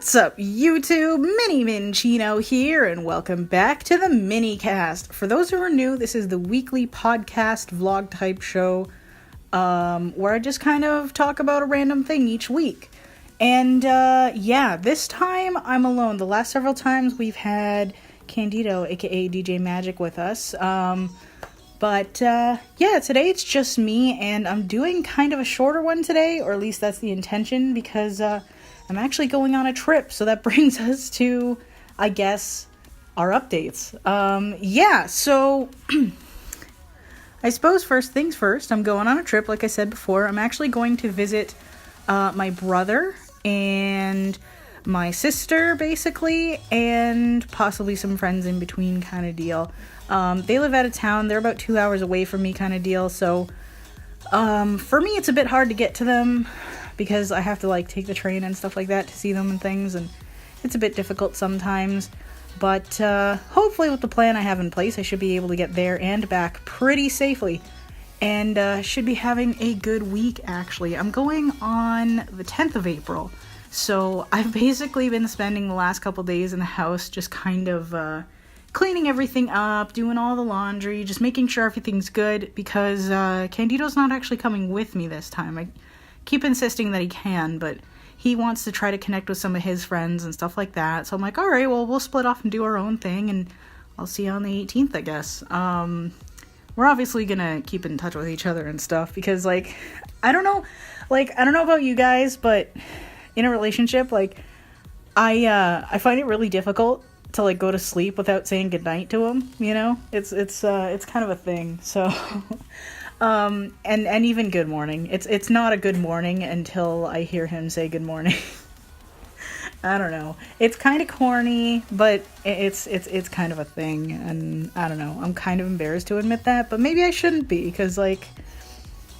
What's up, YouTube? Mini Minchino here, and welcome back to the Minnycast. For those who are new, this is the weekly podcast vlog type show where I just kind of talk about a random thing each week. And yeah, this time I'm alone. The last several times we've had Candido, aka DJ Magic, with us. But yeah, today it's just me, and I'm doing kind of a shorter one today, or at least that's the intention, because I'm actually going on a trip, so that brings us to, I guess, our updates. Yeah, so I suppose first things first, I'm going on a trip, like I said before. I'm actually going to visit my brother and my sister, basically, and possibly some friends in between kind of deal. They live out of town. They're about 2 hours away from me kind of deal, so for me it's a bit hard to get to them because I have to like take the train and stuff like that to see them and things, and it's a bit difficult sometimes. But hopefully with the plan I have in place, I should be able to get there and back pretty safely, and should be having a good week actually. I'm going on the 10th of April, so I've basically been spending the last couple days in the house just kind of cleaning everything up, doing all the laundry, just making sure everything's good, because Candido's not actually coming with me this time. I keep insisting that he can, but he wants to try to connect with some of his friends and stuff like that. So I'm like, alright, well, we'll split off and do our own thing, and I'll see you on the 18th, I guess. We're obviously gonna keep in touch with each other and stuff, because, like, I don't know about you guys, but in a relationship, like, I find it really difficult to, like, go to sleep without saying goodnight to him, you know? It's kind of a thing, so... and even good morning. It's not a good morning until I hear him say good morning. I don't know. It's kind of corny, but it's kind of a thing, and I don't know. I'm kind of embarrassed to admit that, but maybe I shouldn't be, because, like,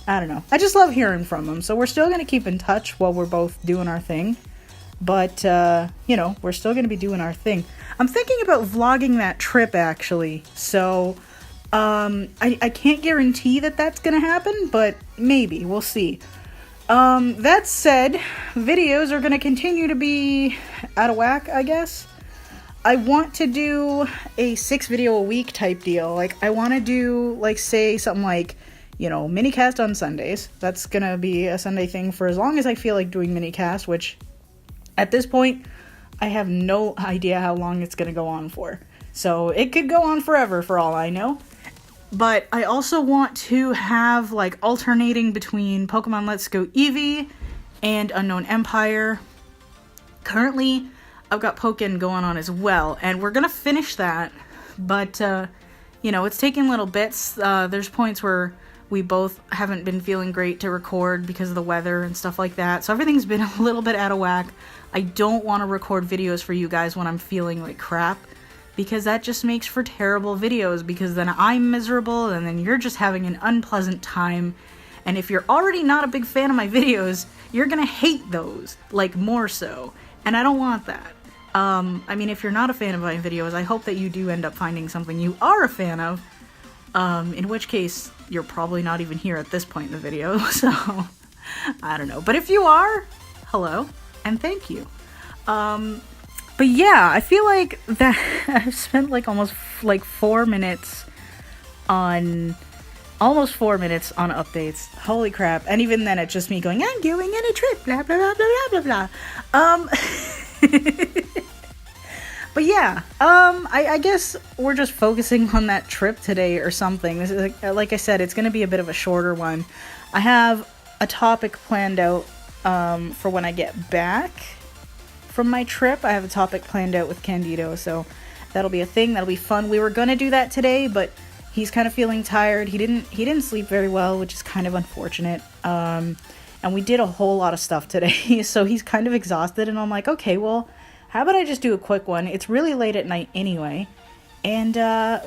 I don't know. I just love hearing from him, so we're still going to keep in touch while we're both doing our thing, but, you know, we're still going to be doing our thing. I'm thinking about vlogging that trip, actually, so... I can't guarantee that that's gonna happen, but maybe, we'll see. That said, videos are gonna continue to be out of whack, I guess. I want to do a 6 video a week type deal. Like, I want to do, like, say, something like, you know, Minnycast on Sundays. That's gonna be a Sunday thing for as long as I feel like doing Minnycast, which, at this point, I have no idea how long it's gonna go on for. So, it could go on forever, for all I know. But I also want to have, like, alternating between Pokemon Let's Go Eevee and Unknown Empire. Currently, I've got Pokkén going on as well, and we're gonna finish that. But, you know, it's taking little bits. There's points where we both haven't been feeling great to record because of the weather and stuff like that. So everything's been a little bit out of whack. I don't want to record videos for you guys when I'm feeling like crap, because that just makes for terrible videos, because then I'm miserable and then you're just having an unpleasant time. And if you're already not a big fan of my videos, you're gonna hate those, like, more so. And I don't want that. I mean, if you're not a fan of my videos, I hope that you do end up finding something you are a fan of, in which case you're probably not even here at this point in the video, so I don't know. But if you are, hello, and thank you. But yeah, I feel like that I've spent like almost 4 minutes on updates. Holy crap. And even then it's just me going, I'm going on a trip, blah blah blah blah blah blah. But yeah, I guess we're just focusing on that trip today or something. This is like I said, it's gonna be a bit of a shorter one. I have a topic planned out for when I get back from my trip. I have a topic planned out with Candido, so that'll be a thing. That'll be fun. We were gonna do that today, but he's kind of feeling tired. He didn't sleep very well, which is kind of unfortunate. And we did a whole lot of stuff today, so he's kind of exhausted, and I'm like, okay, well, how about I just do a quick one? It's really late at night anyway, and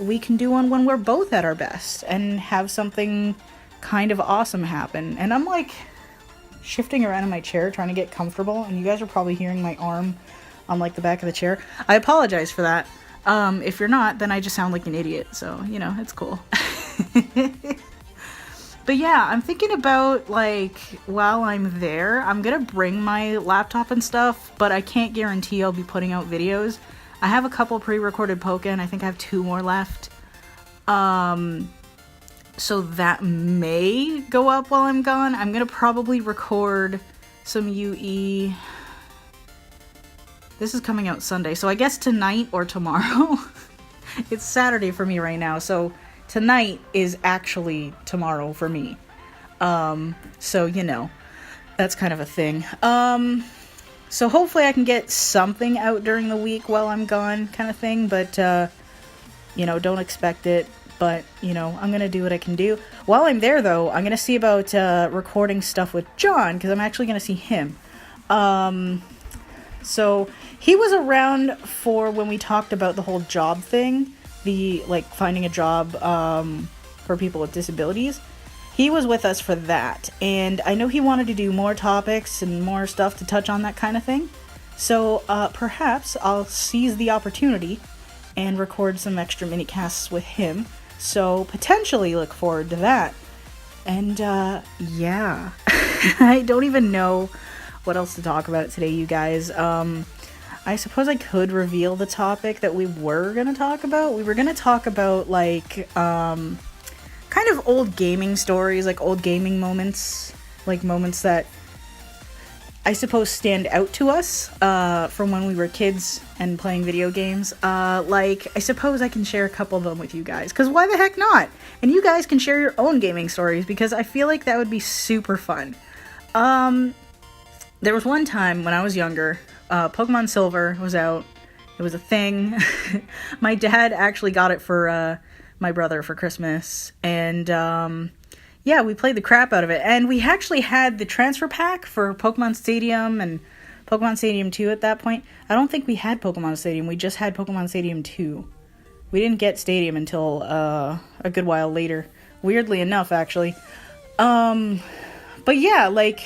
we can do one when we're both at our best and have something kind of awesome happen. And I'm like shifting around in my chair trying to get comfortable, and you guys are probably hearing my arm on, like, the back of the chair. I apologize for that. If you're not, then I just sound like an idiot, so, you know, it's cool. But yeah, I'm thinking about, like, while I'm there, I'm gonna bring my laptop and stuff, but I can't guarantee I'll be putting out videos. I have a couple pre-recorded Pokkén. I think I have 2 more left. So that may go up while I'm gone. I'm gonna probably record some UE. This is coming out Sunday, so I guess tonight or tomorrow. It's Saturday for me right now, so tonight is actually tomorrow for me. So, you know, that's kind of a thing. So hopefully I can get something out during the week while I'm gone, kind of thing, but, you know, don't expect it. But, you know, I'm gonna do what I can do. While I'm there, though, I'm gonna see about recording stuff with John, because I'm actually gonna see him. So he was around for when we talked about the whole job thing, the, like, finding a job for people with disabilities. He was with us for that, and I know he wanted to do more topics and more stuff to touch on that kind of thing. So perhaps I'll seize the opportunity and record some extra mini-casts with him. So potentially look forward to that. And yeah, I don't even know what else to talk about today, you guys. I suppose I could reveal the topic that we were going to talk about. We were going to talk about, like, kind of old gaming stories, like old gaming moments, like moments that I suppose stand out to us from when we were kids and playing video games. Like, I suppose I can share a couple of them with you guys, because why the heck not? And you guys can share your own gaming stories, because I feel like that would be super fun. There was one time when I was younger, Pokemon Silver was out. It was a thing. My dad actually got it for my brother for Christmas, and yeah, we played the crap out of it. And we actually had the transfer pack for Pokemon Stadium and Pokemon Stadium 2 at that point. I don't think we had Pokemon Stadium. We just had Pokemon Stadium 2. We didn't get Stadium until a good while later. Weirdly enough, actually. But yeah, like,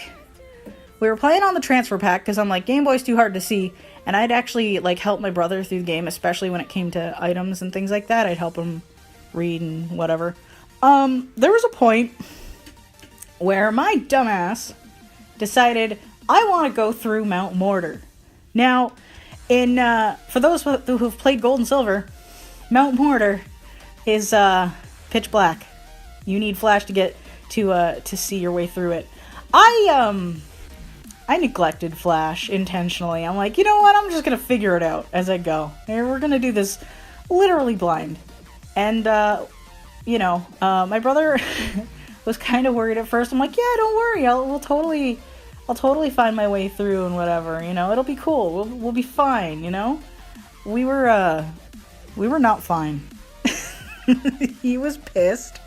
we were playing on the transfer pack because I'm like, Game Boy's too hard to see. And I'd actually, like, help my brother through the game, especially when it came to items and things like that. I'd help him read and whatever. There was a point where my dumbass decided I want to go through Mount Mortar. Now, for those who've played Gold and Silver, Mount Mortar is pitch black. You need flash to get to see your way through it. I neglected flash intentionally. I'm like, you know what? I'm just gonna figure it out as I go. Here, we're gonna do this literally blind. And you know, my brother was kind of worried at first. I'm like, yeah, don't worry. I'll totally find my way through and whatever. You know, it'll be cool. We'll be fine. You know, we were not fine. He was pissed,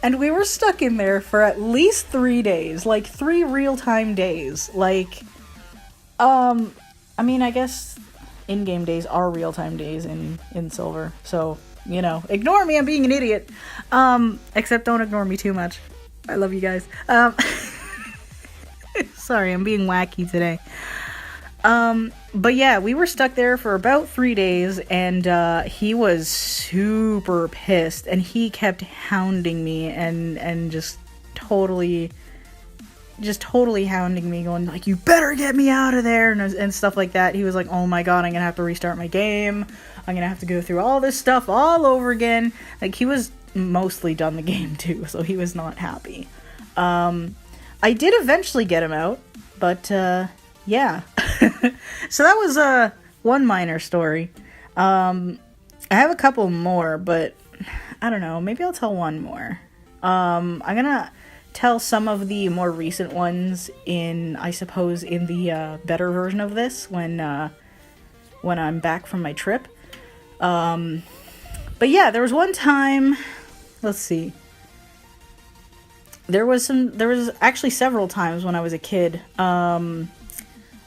and we were stuck in there for at least 3 days, like 3 real-time days. Like, I mean, I guess in-game days are real-time days in Silver. So, you know, ignore me, I'm being an idiot. Except don't ignore me too much. I love you guys. Sorry, I'm being wacky today. But yeah, we were stuck there for about 3 days, and he was super pissed, and he kept hounding me and just totally hounding me, going like, you better get me out of there, and stuff like that. He was like, oh my god, I'm gonna have to restart my game. I'm gonna have to go through all this stuff all over again. Like, he was mostly done the game too, so he was not happy. I did eventually get him out, but yeah. So that was one minor story. I have a couple more, but I don't know, maybe I'll tell one more. I'm gonna tell some of the more recent ones I suppose in the better version of this when I'm back from my trip. But yeah, there was one time, let's see. There was actually several times when I was a kid.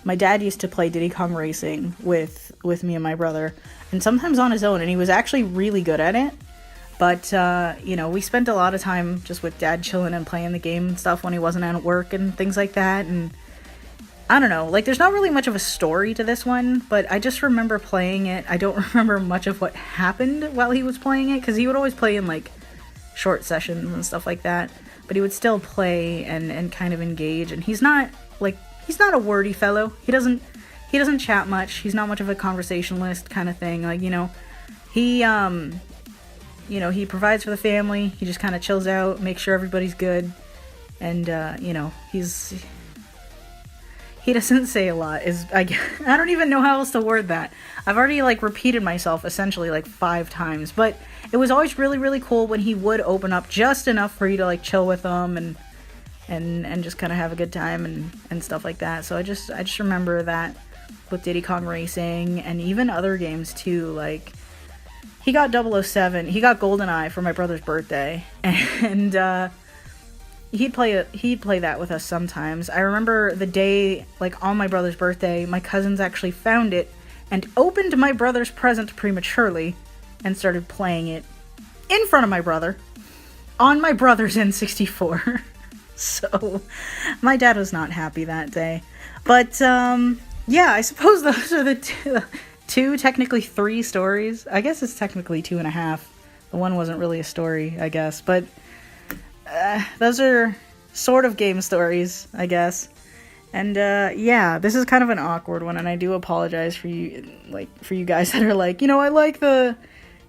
My dad used to play Diddy Kong Racing with me and my brother, and sometimes on his own, and he was actually really good at it. But, you know, we spent a lot of time just with Dad chilling and playing the game and stuff when he wasn't at work and things like that. And I don't know, like, there's not really much of a story to this one, but I just remember playing it. I don't remember much of what happened while he was playing it, because he would always play in, like, short sessions and stuff like that. but he would still play and kind of engage. And he's not a wordy fellow. He doesn't chat much. He's not much of a conversationalist kind of thing. Like, he he provides for the family. He just kind of chills out, makes sure everybody's good, and he doesn't say a lot. I don't even know how else to word that. I've already repeated myself essentially 5 times, but it was always really, really cool when he would open up just enough for you to chill with him and just kind of have a good time and stuff like that. So I just remember that with Diddy Kong Racing and even other games too. He got 007, he got GoldenEye for my brother's birthday, and he'd play that with us sometimes. I remember the day, on my brother's birthday, my cousins actually found it and opened my brother's present prematurely and started playing it in front of my brother on my brother's N64. So my dad was not happy that day. But yeah, I suppose those are the two, technically 3 stories. I guess it's technically 2.5. The one wasn't really a story, I guess, but those are sort of game stories, I guess. And yeah, this is kind of an awkward one, and I do apologize for you, for you guys that are I like the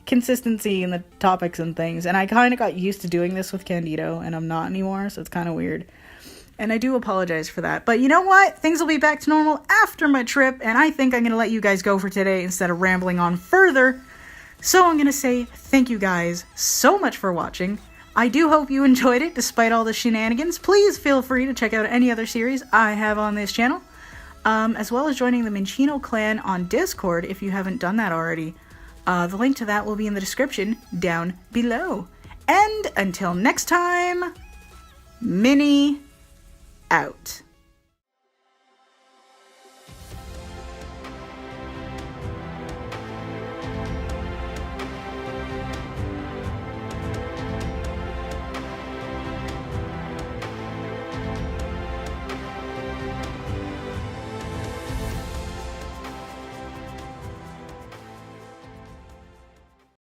consistency in the topics and things, and I kind of got used to doing this with Candido, and I'm not anymore, so it's kind of weird. And I do apologize for that. But you know what? Things will be back to normal after my trip, and I think I'm going to let you guys go for today instead of rambling on further. So I'm going to say thank you guys so much for watching. I do hope you enjoyed it despite all the shenanigans. Please feel free to check out any other series I have on this channel, as well as joining the Minchino clan on Discord if you haven't done that already. The link to that will be in the description down below. And until next time, Minny out.